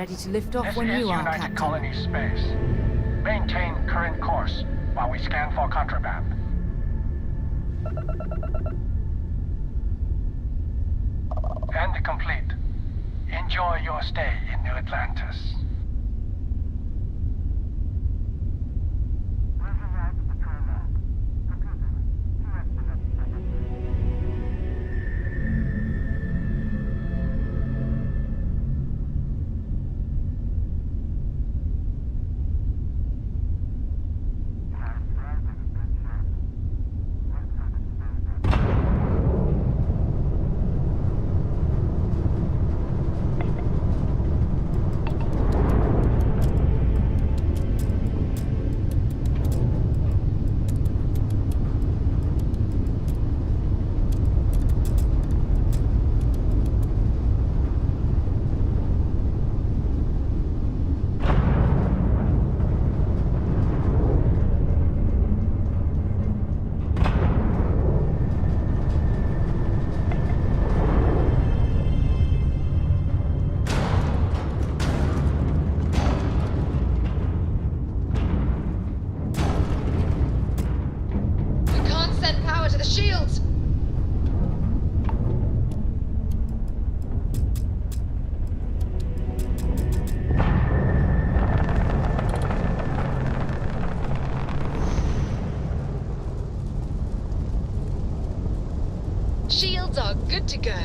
ready to lift off This when is you are, United Captain. Colony Space. Maintain current course while we scan for contraband. And complete. Enjoy your stay in New Atlantis. Shields! Shields are good to go.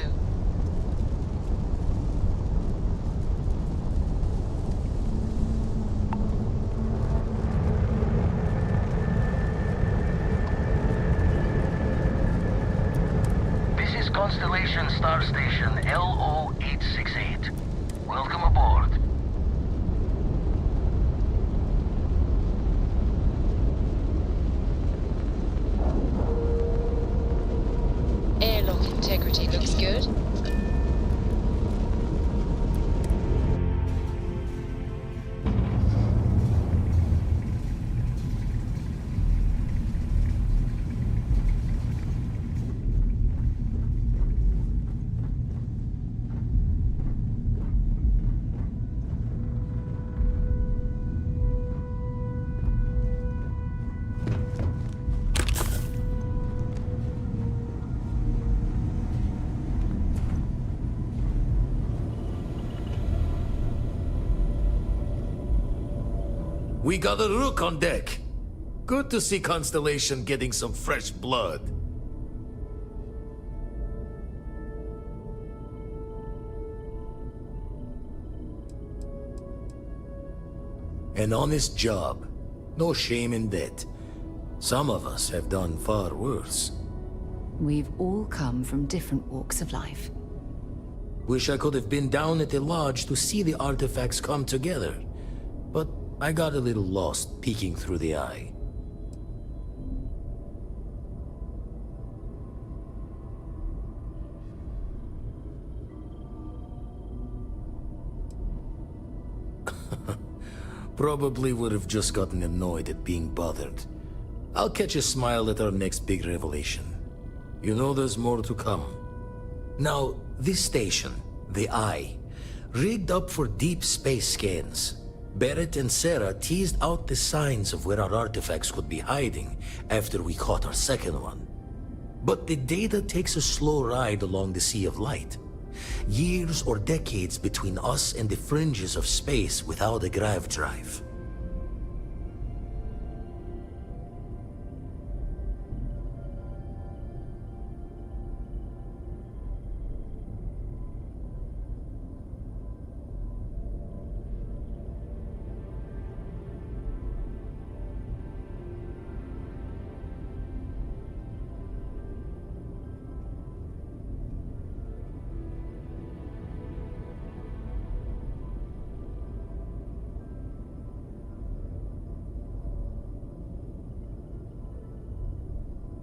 Constellation Star Station LO-868. Welcome aboard. Airlock integrity looks good. We got a rook on deck. Good to see Constellation getting some fresh blood. An honest job. No shame in that. Some of us have done far worse. We've all come from different walks of life. Wish I could have been down at the lodge to see the artifacts come together. But I got a little lost peeking through the eye. Probably would have just gotten annoyed at being bothered. I'll catch a smile at our next big revelation. You know there's more to come. Now, this station, the Eye, rigged up for deep space scans. Barrett and Sarah teased out the signs of where our artifacts could be hiding after we caught our second one. But the data takes a slow ride along the Sea of Light. Years or decades between us and the fringes of space without a grav drive.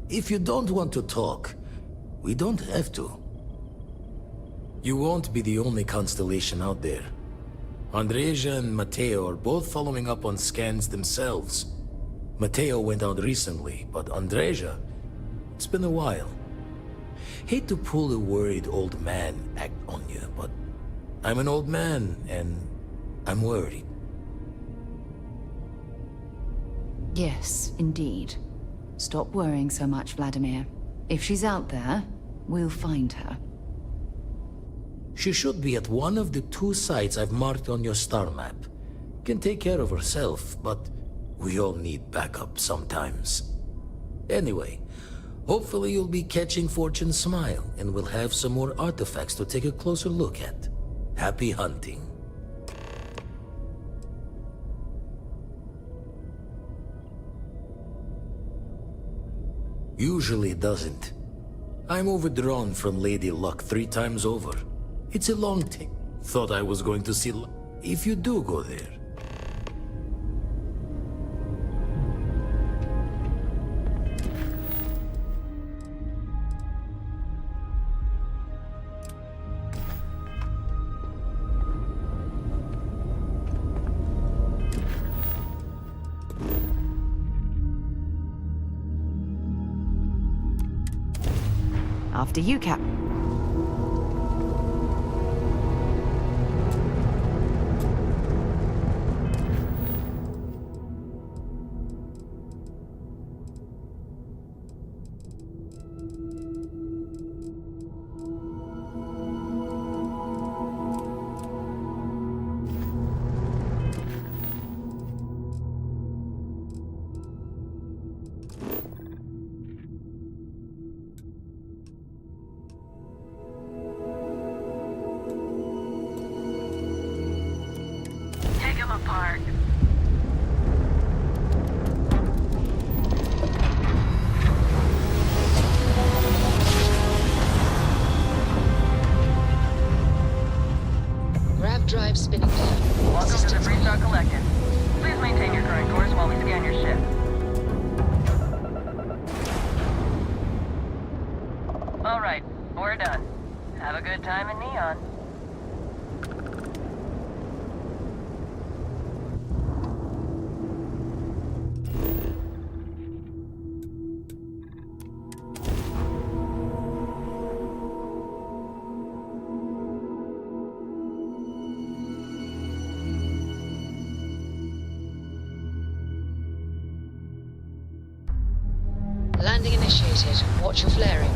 If you don't want to talk, we don't have to. You won't be the only constellation out there. Andreja and Mateo are both following up on scans themselves. Mateo went out recently, but Andreja, it's been a while. Hate to pull a worried old man act on you, but I'm an old man, and I'm worried. Yes, indeed. Stop worrying so much, Vladimir. If she's out there, we'll find her. She should be at one of the 2 sites I've marked on your star map. Can take care of herself, but we all need backup sometimes. Anyway, hopefully you'll be catching Fortune's smile, and we'll have some more artifacts to take a closer look at. Happy hunting. Usually it doesn't. I'm overdrawn from Lady Luck 3 times over. It's a long take. Thought I was going to see if you do go there. After you, Cap. Take them apart. Grav drive spinning down. Welcome to the Systems Freestar Collective. Please maintain your current course while we scan your ship. All right, we're done. Have a good time in Neon. Landing initiated. Watch your flaring.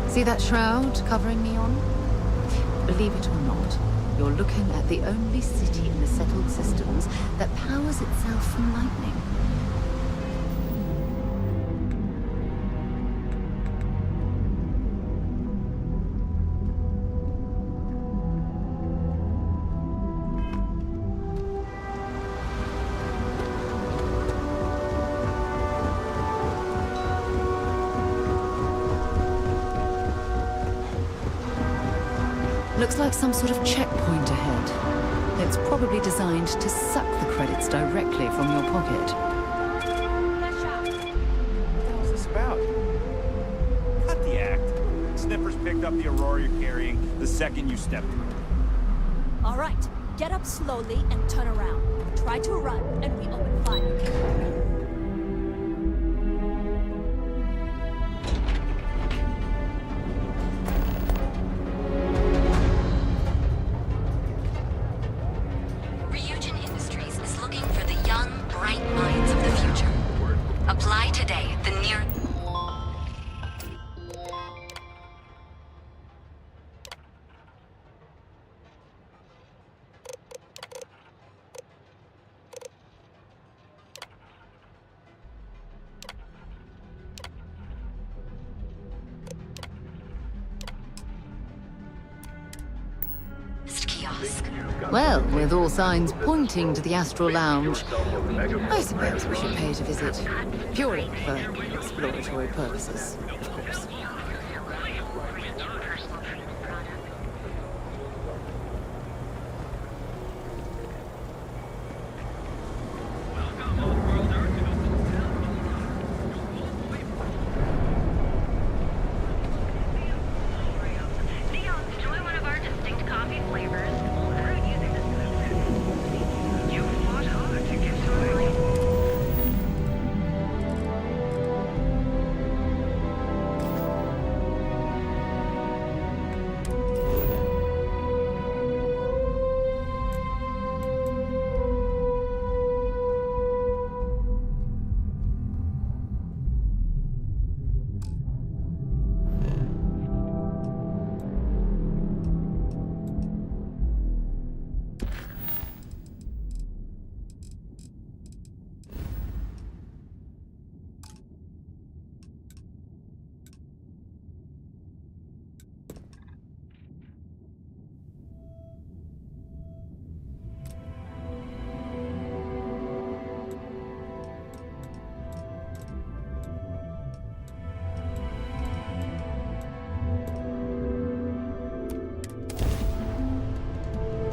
See that shroud covering Neon? Believe it or not, you're looking at the only city in the settled systems that powers itself from lightning. Looks like some sort of checkpoint ahead. It's probably designed to suck the credits directly from your pocket. What the hell's this about? Cut the act. Sniffers picked up the Aurora you're carrying the second you stepped through. All right, get up slowly and turn around. Try to run, and we open fire. Apply today. The near... ask. Well, with all signs pointing to the Astral Lounge, I suppose we should pay it a visit. Purely for exploratory purposes, of course.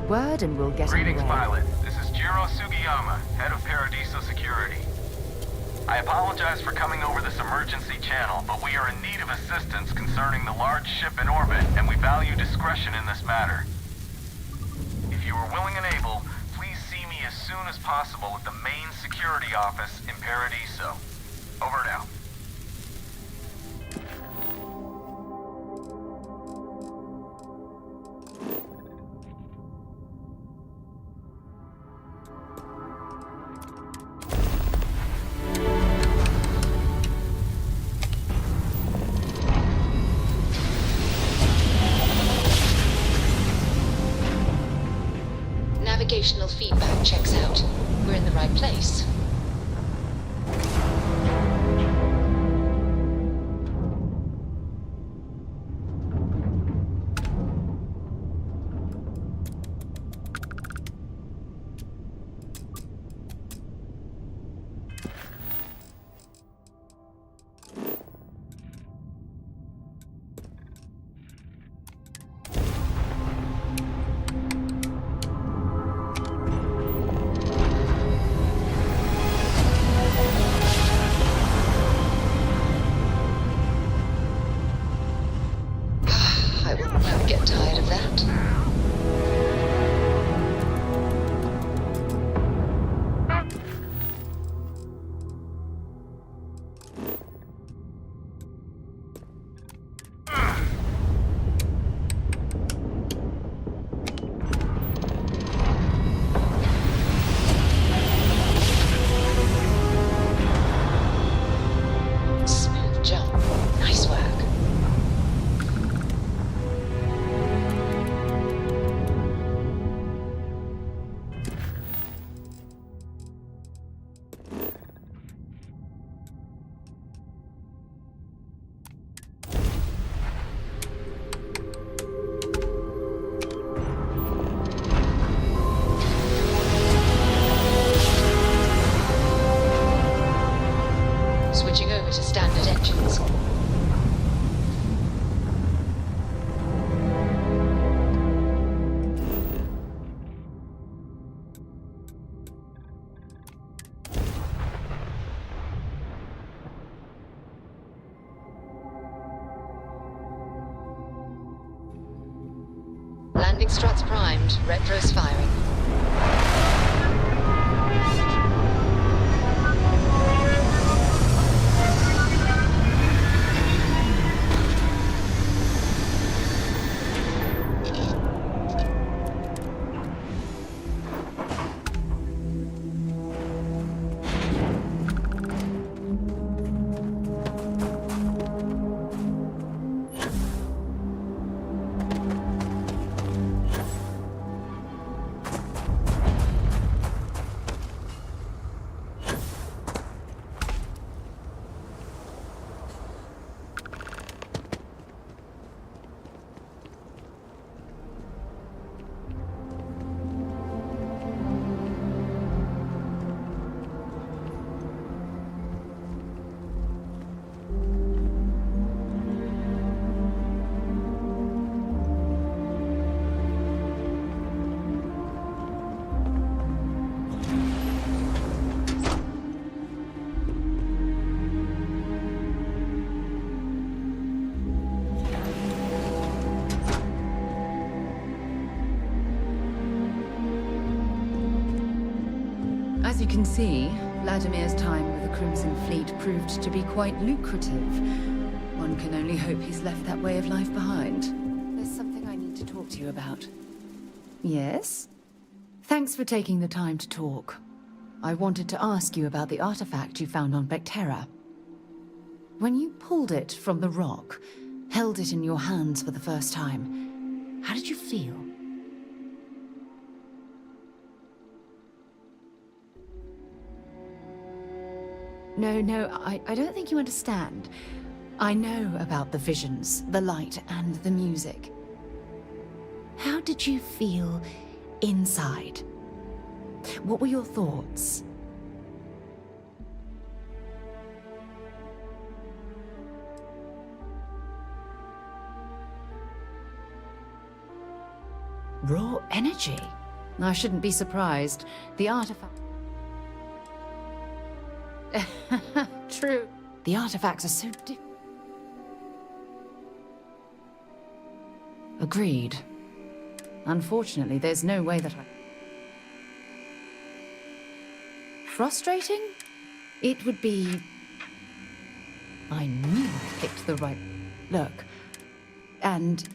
Word and we'll get Greetings, underway. pilot. This is Jiro Sugiyama, head of Paradiso Security. I apologize for coming over this emergency channel, but we are in need of assistance concerning the large ship in orbit, and we value discretion in this matter. If you are willing and able, please see me as soon as possible at the main security office in Paradiso. Over now. Navigational feedback checks out. We're in the right place. I will never get tired of that. Smooth jump. Nice work. Switching over to standard engines. Landing struts primed, retros firing. As you can see, Vladimir's time with the Crimson Fleet proved to be quite lucrative. One can only hope he's left that way of life behind. There's something I need to talk to you about. Yes? Thanks for taking the time to talk. I wanted to ask you about the artifact you found on Vectera. When you pulled it from the rock, held it in your hands for the first time, how did you feel? No, I don't think you understand. I know about the visions, the light, and the music. How did you feel inside? What were your thoughts? Raw energy? I shouldn't be surprised. The artifact... True. The artifacts are so Agreed. Unfortunately, there's no way that I... Frustrating? It would be... I knew I picked the right... Look. And...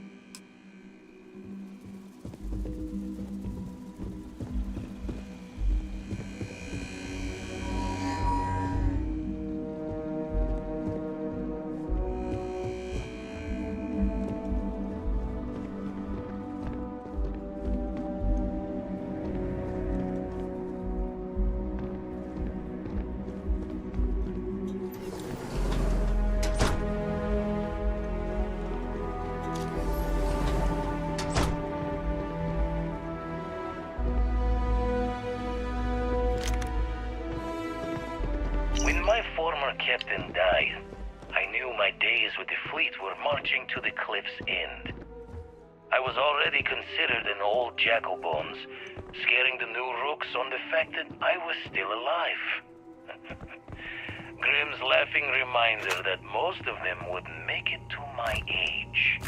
Captain died, I knew my days with the fleet were marching to the cliff's end. I was already considered an old jackalbones, scaring the new rooks on the fact that I was still alive. Grimm's laughing reminder that most of them wouldn't make it to my age.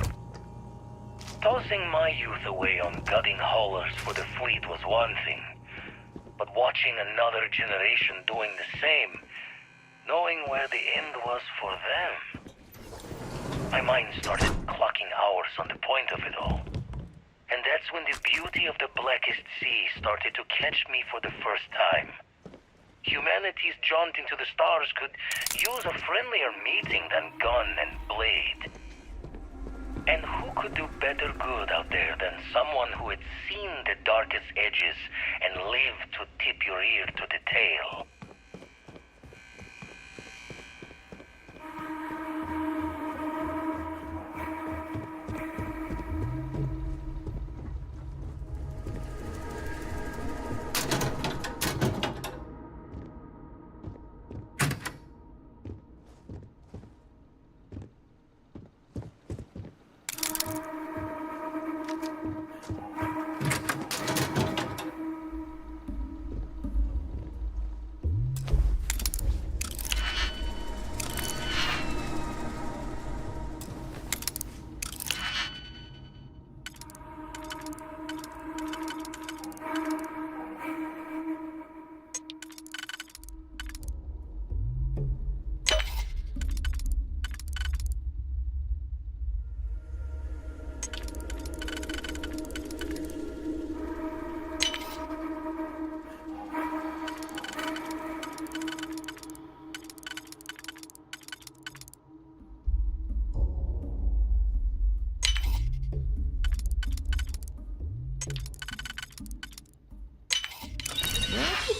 Tossing my youth away on gutting haulers for the fleet was one thing, but watching another generation doing the same, knowing where the end was for them. My mind started clocking hours on the point of it all. And that's when the beauty of the Blackest Sea started to catch me for the first time. Humanity's jaunt into the stars could use a friendlier meeting than gun and blade. And who could do better good out there than someone who had seen the darkest edges and lived to tip your ear to the tale?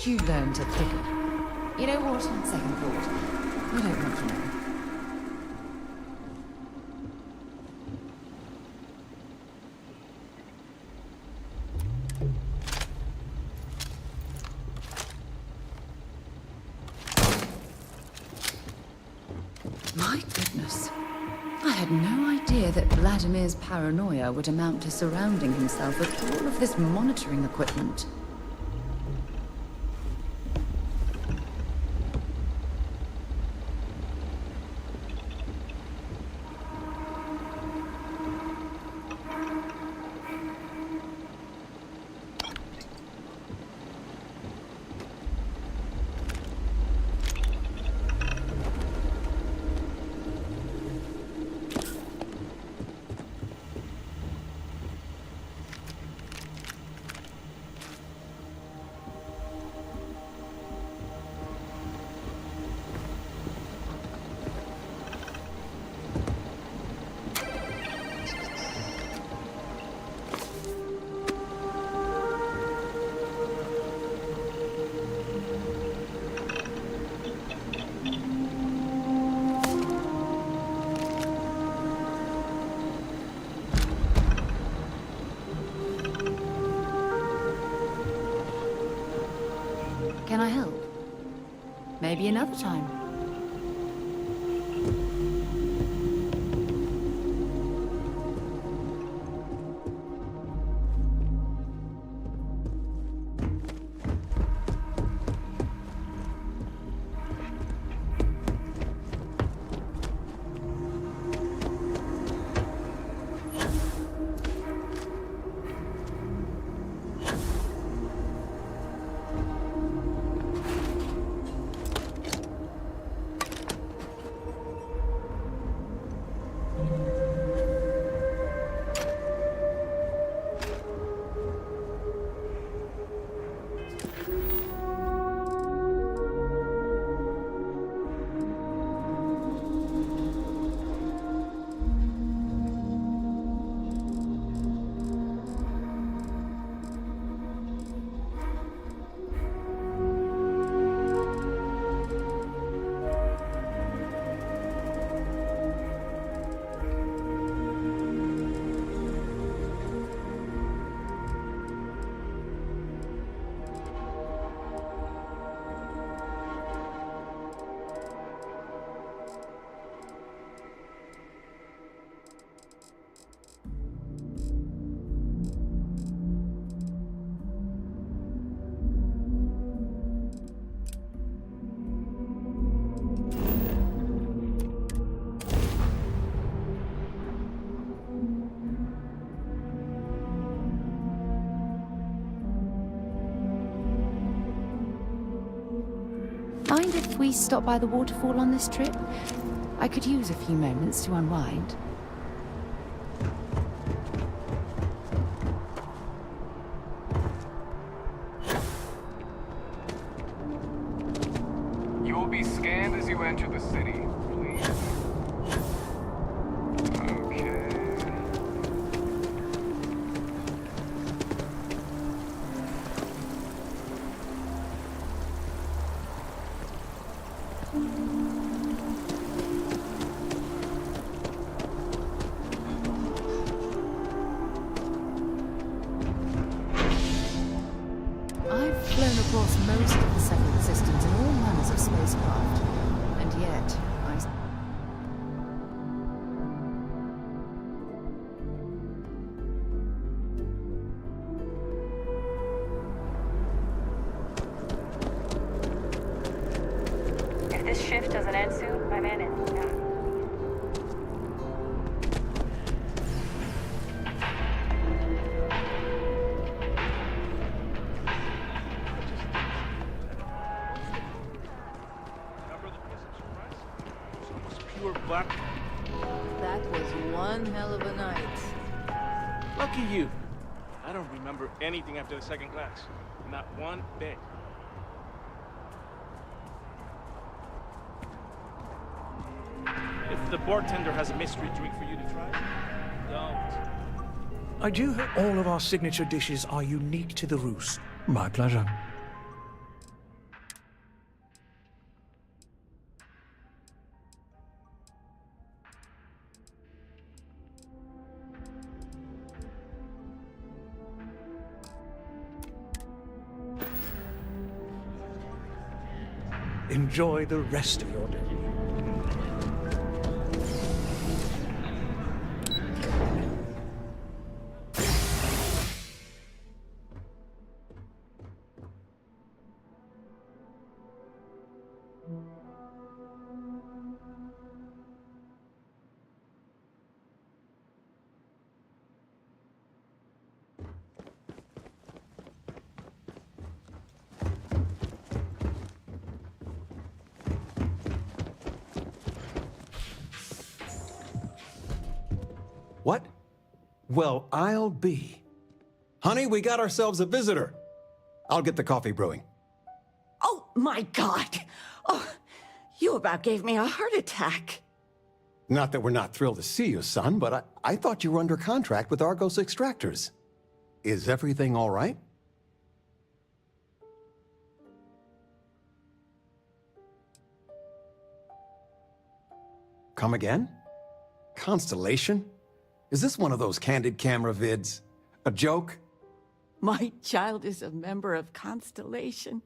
You learn to pick it. You know what, on second thought, I don't want to know. My goodness. I had no idea that Vladimir's paranoia would amount to surrounding himself with all of this monitoring equipment. Can I help? Maybe another time. Mind if we stop by the waterfall on this trip? I could use a few moments to unwind. You will be scanned as you enter the city, please. Okay. I've flown across most of the settled systems in all manners of spacecraft, and yet If this shift doesn't end soon, I'm in it. Pure black. that was one hell of a night. Lucky you. I don't remember anything after the second glass. Not one bit. If the bartender has a mystery drink for you to try, don't. I do hope all of our signature dishes are unique to the Roost. My pleasure. Enjoy the rest of your day. What? Well, I'll be. Honey, we got ourselves a visitor. I'll get the coffee brewing. Oh, my God. Oh, you about gave me a heart attack. Not that we're not thrilled to see you, son, but I thought you were under contract with Argos Extractors. Is everything all right? Come again? Constellation? Is this one of those candid camera vids? A joke? My child is a member of Constellation.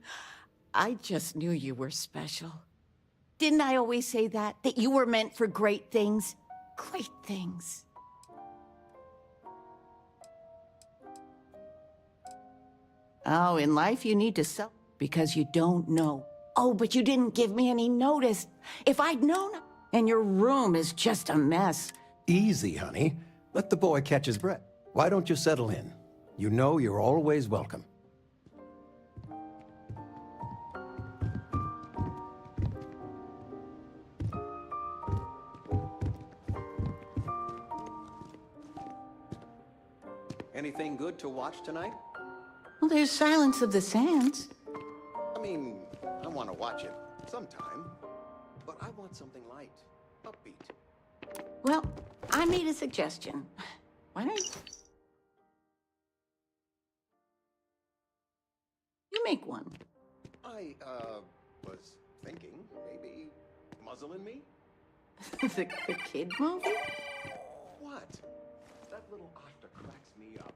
I just knew you were special. Didn't I always say that? That you were meant for great things? Great things. Oh, in life you need to sell because you don't know. Oh, but you didn't give me any notice. If I'd known, and your room is just a mess. Easy, honey. Let the boy catch his breath. Why don't you settle in? You know you're always welcome. Anything good to watch tonight? Well, there's Silence of the Sands. I mean, I want to watch it sometime, but I want something light, upbeat. Well, I made a suggestion. Why don't you make one? I, was thinking maybe Muzzle and Me? the kid movie? What? That little octa cracks me up.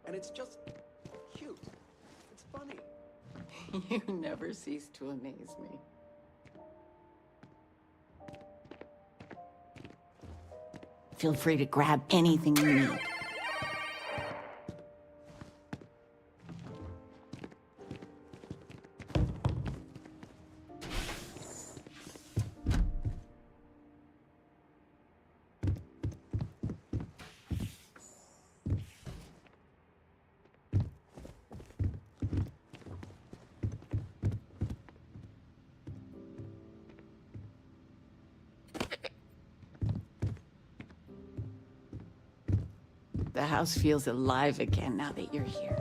And it's just cute. It's funny. You never cease to amaze me. Feel free to grab anything you need. The house feels alive again now that you're here.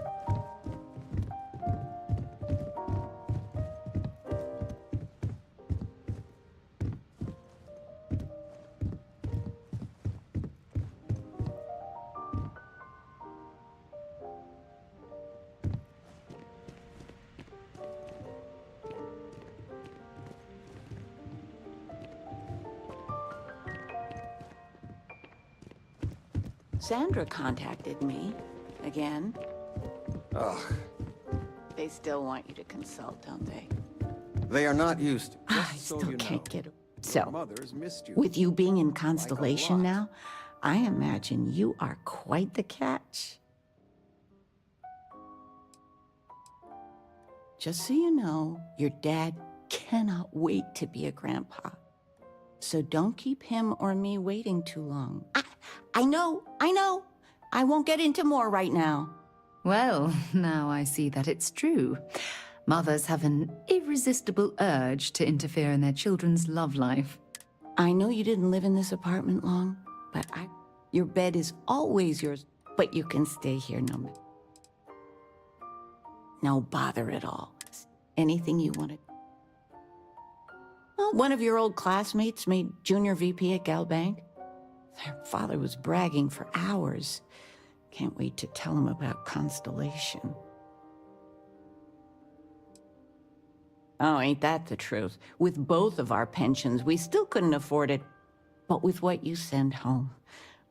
Sandra contacted me again. Ugh. They still want you to consult, don't they? They are not used to. I still can't get it. So, with you being in Constellation now, I imagine you are quite the catch. Just so you know, your dad cannot wait to be a grandpa. So don't keep him or me waiting too long. I know. I won't get into more right now. Well, now I see that it's true. Mothers have an irresistible urge to interfere in their children's love life. I know you didn't live in this apartment long, but your bed is always yours, but you can stay here no bother at all. Anything you want to. Well, one of your old classmates made junior VP at Galbank. Their father was bragging for hours. Can't wait to tell him about Constellation. Oh, ain't that the truth? With both of our pensions, we still couldn't afford it. But with what you send home,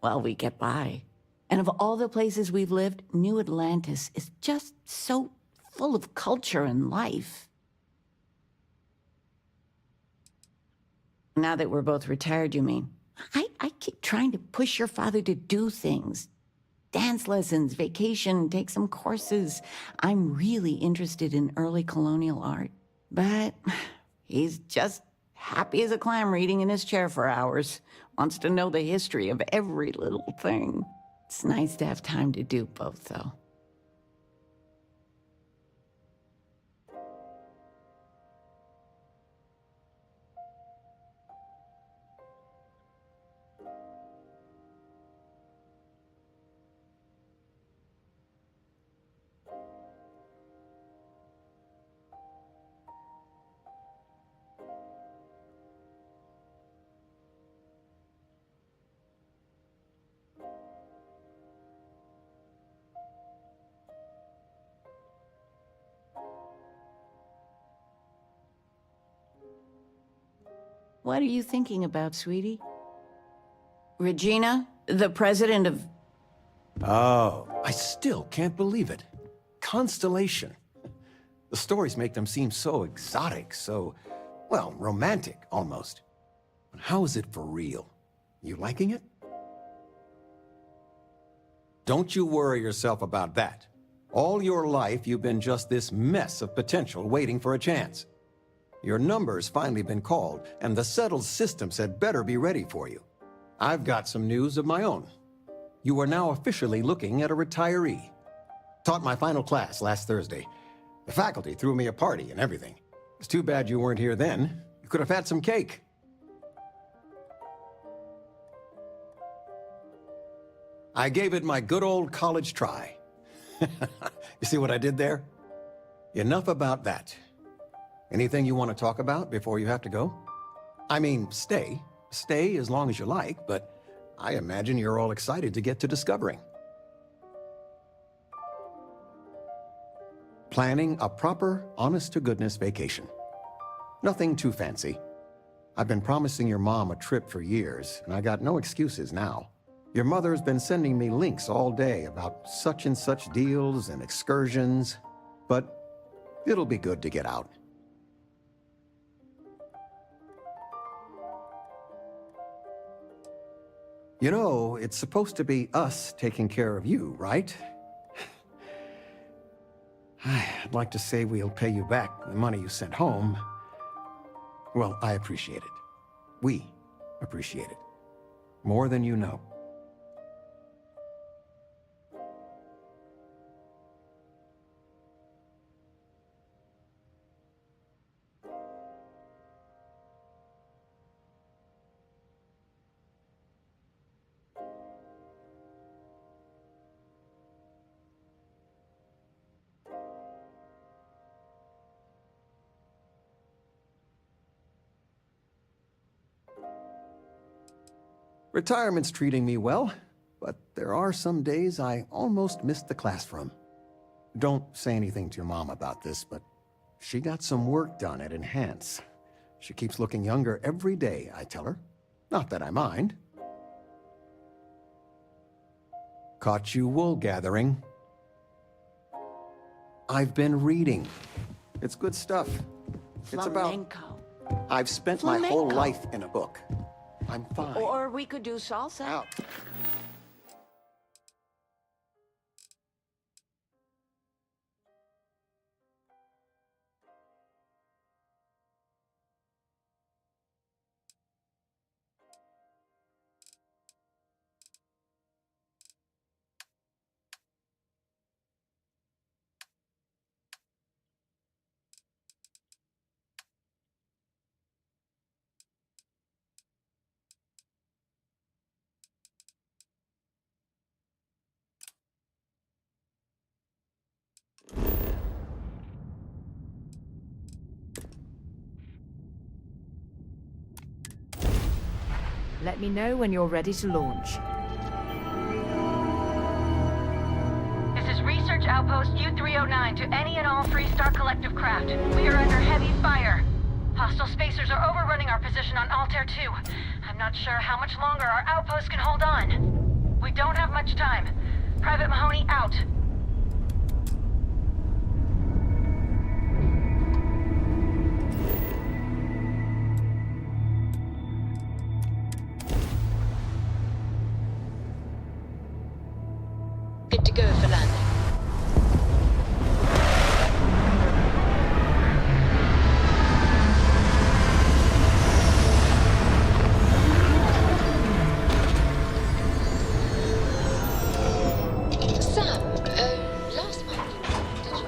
well, we get by. And of all the places we've lived, New Atlantis is just so full of culture and life. Now that we're both retired, you mean? I keep trying to push your father to do things. Dance lessons, vacation, take some courses. I'm really interested in early colonial art. But he's just happy as a clam reading in his chair for hours. Wants to know the history of every little thing. It's nice to have time to do both, though. What are you thinking about, sweetie? Regina, the president of... Oh, I still can't believe it. Constellation. The stories make them seem so exotic, so, well, romantic, almost. But how is it for real? You liking it? Don't you worry yourself about that. All your life, you've been just this mess of potential waiting for a chance. Your number's finally been called, and the settled systems had better be ready for you. I've got some news of my own. You are now officially looking at a retiree. Taught my final class last Thursday. The faculty threw me a party and everything. It's too bad you weren't here then. You could have had some cake. I gave it my good old college try. You see what I did there? Enough about that. Anything you want to talk about before you have to go? I mean, stay. Stay as long as you like, but I imagine you're all excited to get to discovering. Planning a proper, honest-to-goodness vacation. Nothing too fancy. I've been promising your mom a trip for years, and I got no excuses now. Your mother's been sending me links all day about such and such deals and excursions, but it'll be good to get out. You know, it's supposed to be us taking care of you, right? I'd like to say we'll pay you back the money you sent home. Well, I appreciate it. We appreciate it. More than you know. Retirement's treating me well, but there are some days I almost missed the class from. Don't say anything to your mom about this, but she got some work done at Enhance. She keeps looking younger every day, I tell her. Not that I mind. Caught you wool gathering. I've been reading. It's good stuff. It's about... Flamenco. I've spent my whole life in a book. I'm fine. Or we could do salsa. Out. Let me know when you're ready to launch. This is Research Outpost U-309 to any and all Freestar Collective craft. We are under heavy fire. Hostile spacers are overrunning our position on Altair 2. I'm not sure how much longer our outpost can hold on. We don't have much time. Private Mahoney out. Good to go for landing. Sam, last month, did you?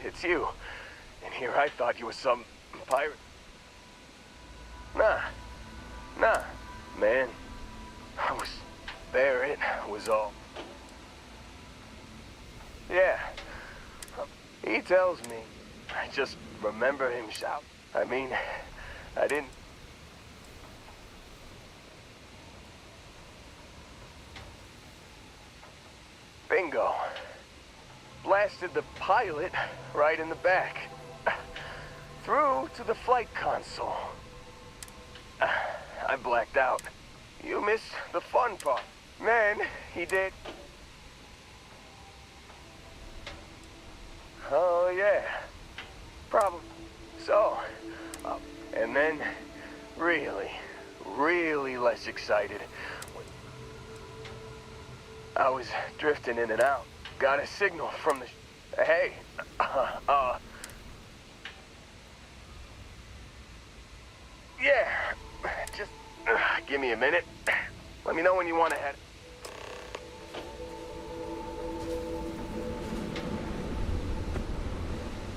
it's you. And here I thought you were some pirate. Nah, man. I was there, it was all. Yeah, he tells me. I just remember him shout. I mean, I didn't. Bingo. Blasted the pilot right in the back. Through to the flight console. I blacked out. You missed the fun part. Man, he did. Oh, yeah. Probably. So, and then, really less excited. I was drifting in and out. Got a signal from the... Hey, yeah, just give me a minute. Let me know when you want to head.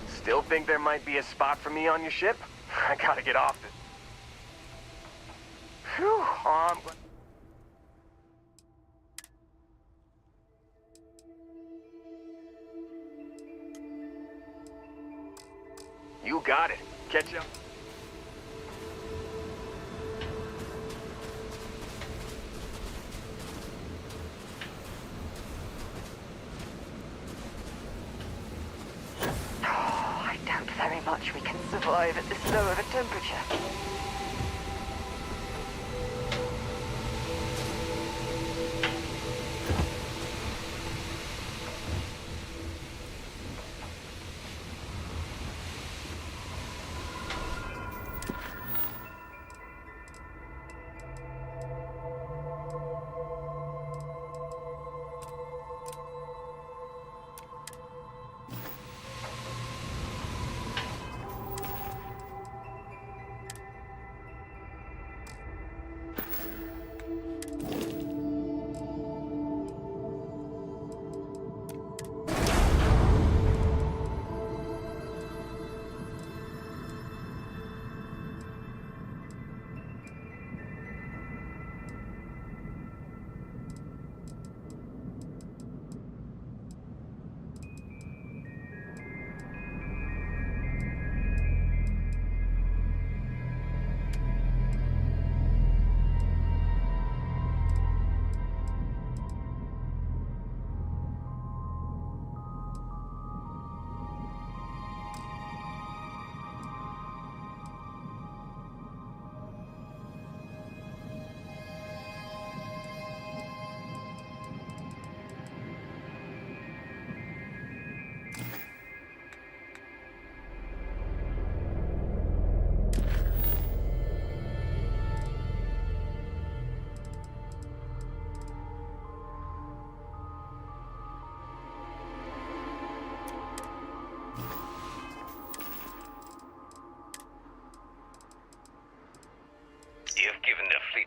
Still think there might be a spot for me on your ship? I gotta get off it. Phew, You got it. Catch up. I doubt very much we can survive at this low of a temperature.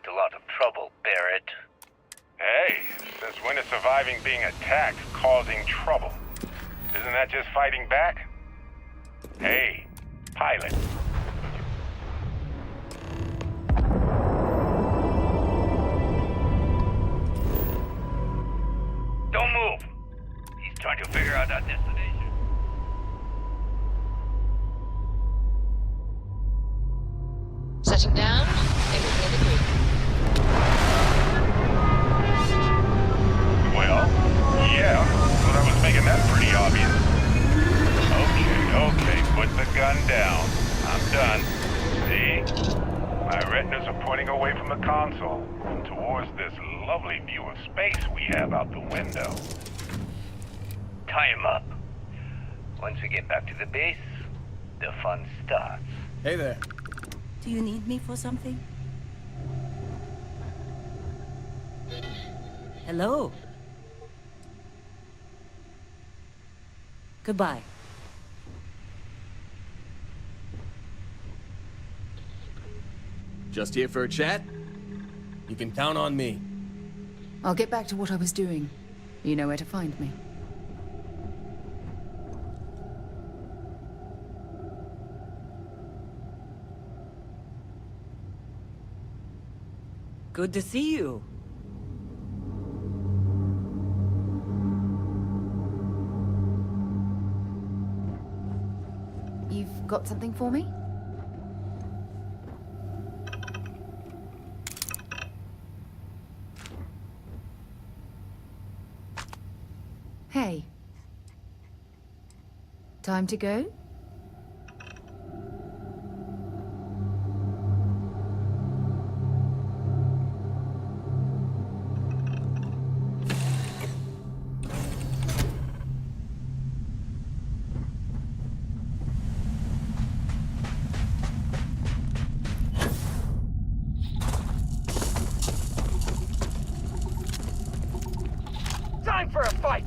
A lot of trouble, Barrett. Hey, since when is surviving being attacked causing trouble? Isn't that just fighting back? Hey, pilot. Don't move. He's trying to figure out our destination. Setting down. Everything in the group. Well, yeah, but I was making that pretty obvious. Okay, put the gun down. I'm done. See? My retinas are pointing away from the console and towards this lovely view of space we have out the window. Tie him up. Once we get back to the base, the fun starts. Hey there. Do you need me for something? Hello? Goodbye. Just here for a chat? You can count on me. I'll get back to what I was doing. You know where to find me. Good to see you. You've got something for me? Hey. Time to go? Time for a fight!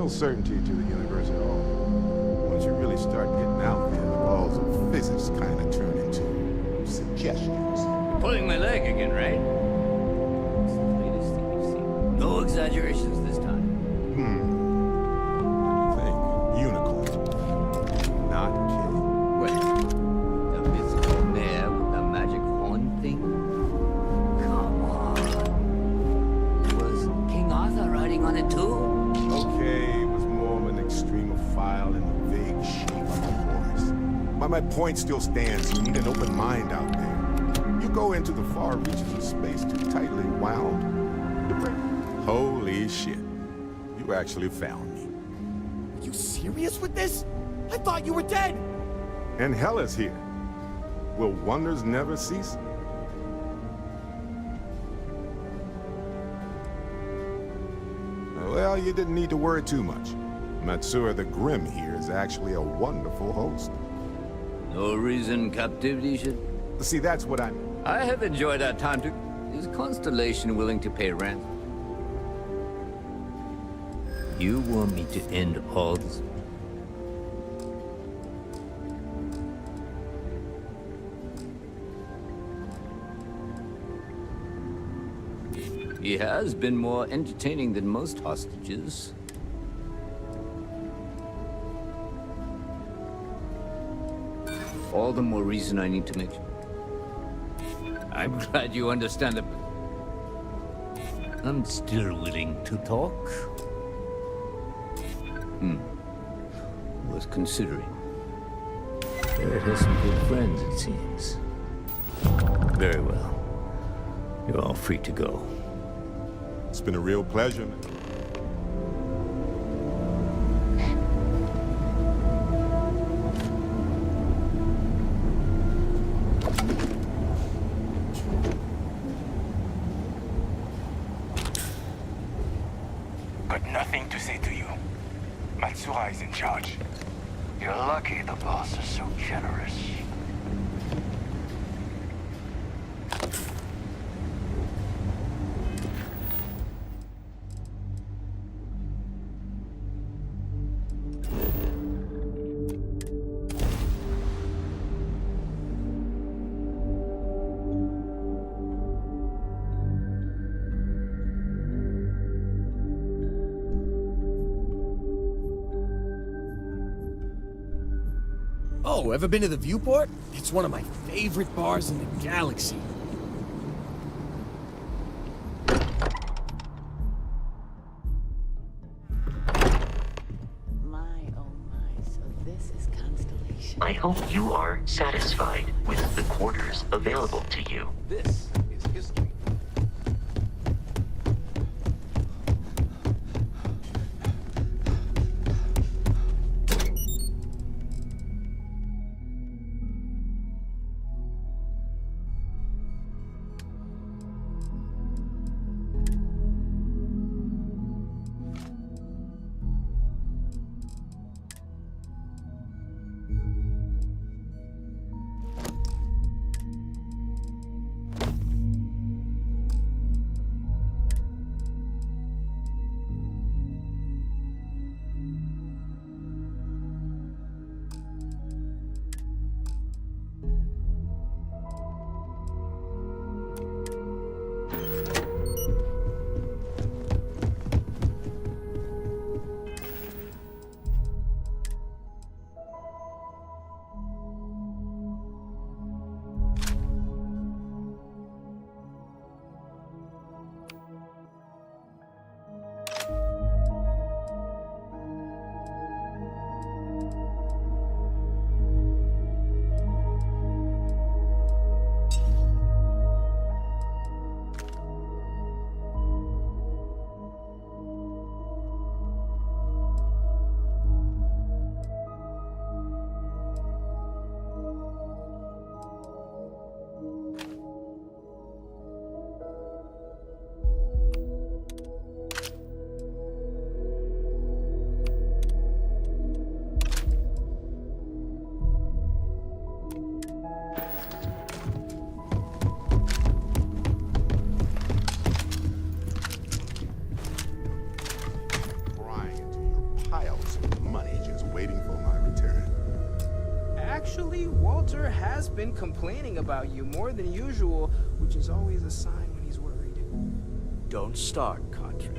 no certainty to the universe at all. Once you really start getting out there, the laws of physics kind of turn into suggestions. You're pulling my leg again, right? It's the latest thing you've seen. No exaggerations this time. Think unicorn. Not kidding. What? The mythical mare with the magic horn thing? Come on. Was King Arthur riding on it too? Okay, it was more of an extremophile in the vague shape of a horse. But my point still stands. You need an open mind out there. You go into the far reaches of space too tightly wound. Holy shit. You actually found me. Are you serious with this? I thought you were dead! And hell is here. Will wonders never cease? Well, you didn't need to worry too much. Matsura the Grim here is actually a wonderful host. No reason captivity should... See, that's what I mean. I have enjoyed our time to... Is Constellation willing to pay rent? You want me to end all this? He has been more entertaining than most hostages. All the more reason I need to make sure. I'm glad you understand the... I'm still willing to talk. Was considering. Barrett has some good friends, it seems. Very well. You're all free to go. It's been a real pleasure, man. Got nothing to say to you. Matsura is in charge. You're lucky the boss is so generous. Oh, ever been to the Viewport? It's one of my favorite bars in the galaxy. I hope you are satisfied with the quarters available to you. This is history. been complaining about you more than usual, which is always a sign when he's worried. Don't start, Country.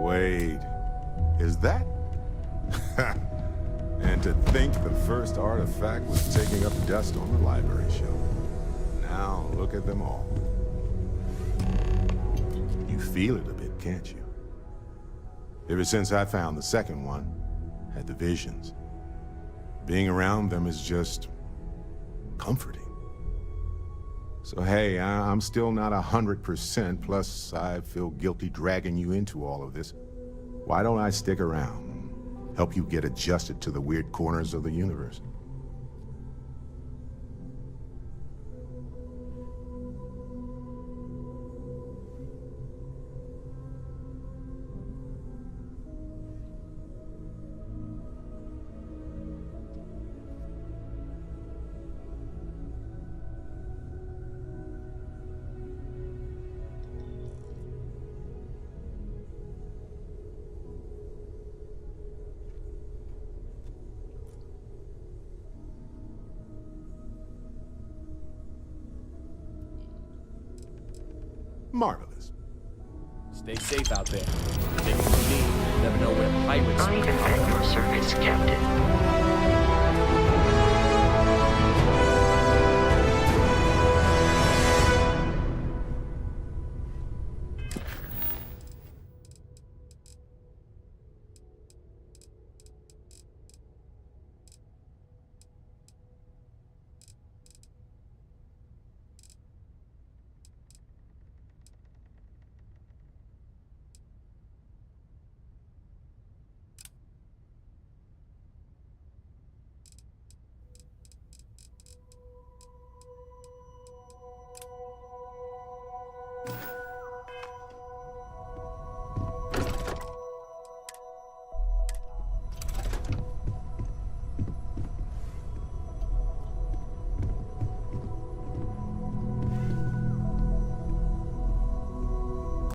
Wait, is that? And to think the first artifact was taking up dust on the library shelf. Now look at them all. You feel it a bit, can't you? Ever since I found the second one, had the visions. Being around them is just comforting. So hey, I'm still not 100%, plus I feel guilty dragging you into all of this. Why don't I stick around? Help you get adjusted to the weird corners of the universe. Marvelous. Stay safe out there. Take it from me. You never know where pirates... I'm even at your service, Captain.